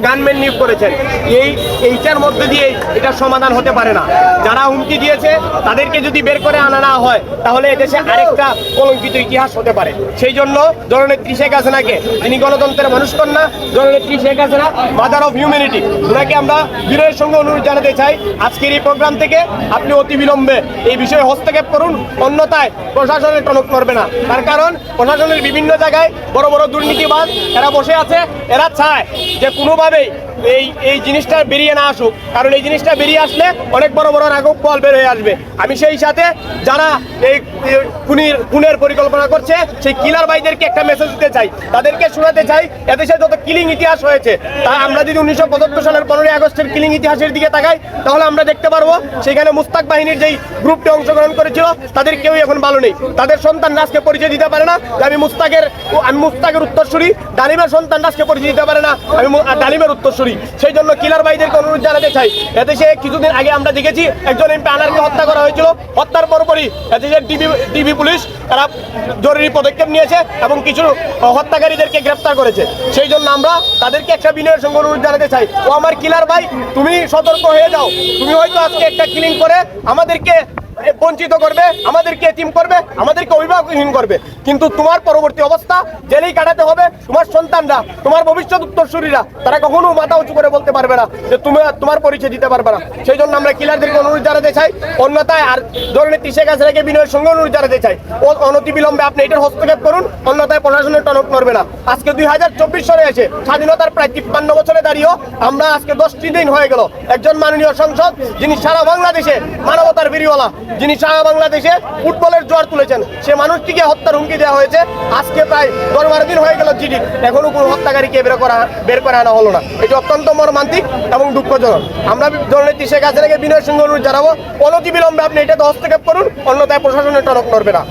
Gunman নিয়োগ করেছেন। এইটার মধ্যে দিয়ে এটা সমাধান হতে পারে না। যারা হুমকি দিয়েছে তাদেরকে যদি বের করে আনা না হয় তাহলে এদেশে আরেকটা কলঙ্কিত ইতিহাস হতে পারে। সেই জন্য জননেত্রী শেখ হাসিনাকে, যিনি গণতন্ত্রের মানুষকন্যা, জননেত্রী Sheikh Hasina mother of humanity, ওনাকে আমরা বিনয়ের সঙ্গে অনুরোধ জানাতে চাই আজকের এই প্রোগ্রাম থেকে আপনি অতি বিলম্বে এই বিষয়ে হস্তক্ষেপ করুন, অন্যথায় প্রশাসনের টনক নড়বে না। তার কারণ প্রশাসনের বিভিন্ন জায়গায় বড় বড় দুর্নীতিবাজ এরা বসে আছে, এরা চায় যে কোনোভাবেই এই জিনিসটা বেরিয়ে না আসুক, কারণ এই জিনিসটা বেরিয়ে আসলে অনেক বড় বড় রাঘব বল বের হয়ে আসবে। আমি সেই সাথে যারা এই খুনের পরিকল্পনা করছে সেই কিলার ভাইদেরকে একটা মেসেজ দিতে চাই, তাদেরকে শোনাতে চাই এদেশে যত কিলিং ইতিহাস হয়েছে তা আমরা যদি 1975 সালের 15ই আগস্টের কিলিং ইতিহাসের দিকে তাকাই তাহলে আমরা দেখতে পারবো সেখানে মুস্তাক বাহিনীর যেই গ্রুপটি অংশগ্রহণ করেছিল তাদের কেউই এখন ভালো নেই। তাদের সন্তান আজকে পরিচয় দিতে পারে না যে আমি মুস্তাকের উত্তরসূরি, ডালিমের সন্তান আজকে পরিচয় দিতে পারে না আমি ডালিমের উত্তরসূরি। সেই জন্য কিলার ভাইদেরকে অনুরোধ জানাতে চাই, এদেশে কিছুদিন আগে আমরা দেখেছি একজন এমপি আনারকে হত্যা করা হয়েছিল, হত্যার পরপরই এদেশের ডিবি পুলিশ তারা জরুরি পদক্ষেপ নিয়েছে এবং কিছু হত্যাকারীদেরকে গ্রেফতার করেছে। সেই জন্য আমরা তাদেরকে একটা বিনয়ের সঙ্গে অনুরোধ জানাতে চাই, ও আমার কিলার ভাই তুমি সতর্ক হয়ে যাও। তুমি হয়তো আজকে একটা কিলিং করে আমাদেরকে বঞ্চিত করবে, আমাদেরকে এতিম করবে, আমাদেরকে অভিভাবকহীন করবে, কিন্তু তোমার পরবর্তী অবস্থা জেলেই কাটাতে হবে। তোমার সন্তানরা, তোমার ভবিষ্যৎ উত্তরসূরিরা তারা কখনো মাথা উঁচু করে বলতে পারবে না যে তোমার পরিচয় দিতে পারবে না। সেই জন্য আমরা কিলারদেরকে অনুরোধ জানাতে চাই, অন্যথায় আর জননেত্রী শেখ হাসিনাকে বিনয়ের সঙ্গে অনুরোধ জানাতে চাই অনতি বিলম্বে আপনি এটার হস্তক্ষেপ করুন, অন্যথায় প্রশাসনের টনক নড়বে না। আজকে 2024 সালে এসে স্বাধীনতার প্রায় 53 বছরে দাঁড়িয়েও আমরা আজকে 10টি দিন হয়ে গেল একজন মাননীয় সংসদ, যিনি সারা বাংলাদেশে মানবতার বিরিওয়ালা, যিনি সারা বাংলাদেশে ফুটবলের জোয়ার তুলেছেন, সে মানুষটিকে হত্যার হুমকি দেওয়া হয়েছে। আজকে প্রায় 10-12 দিন হয়ে গেল জিডি, এখনো কোনো হত্যাকারীকে বের করে আনা হলো না। এটি অত্যন্ত মর্মান্তিক এবং দুঃখজনক। আমরা জননেত্রী শেখ হাসিনাকে বিনয়ের সঙ্গে অনুরোধ জানাবো অনতি বিলম্বে আপনি এটাতে হস্তক্ষেপ করুন, অন্যথায় প্রশাসনের টনক নড়বে না।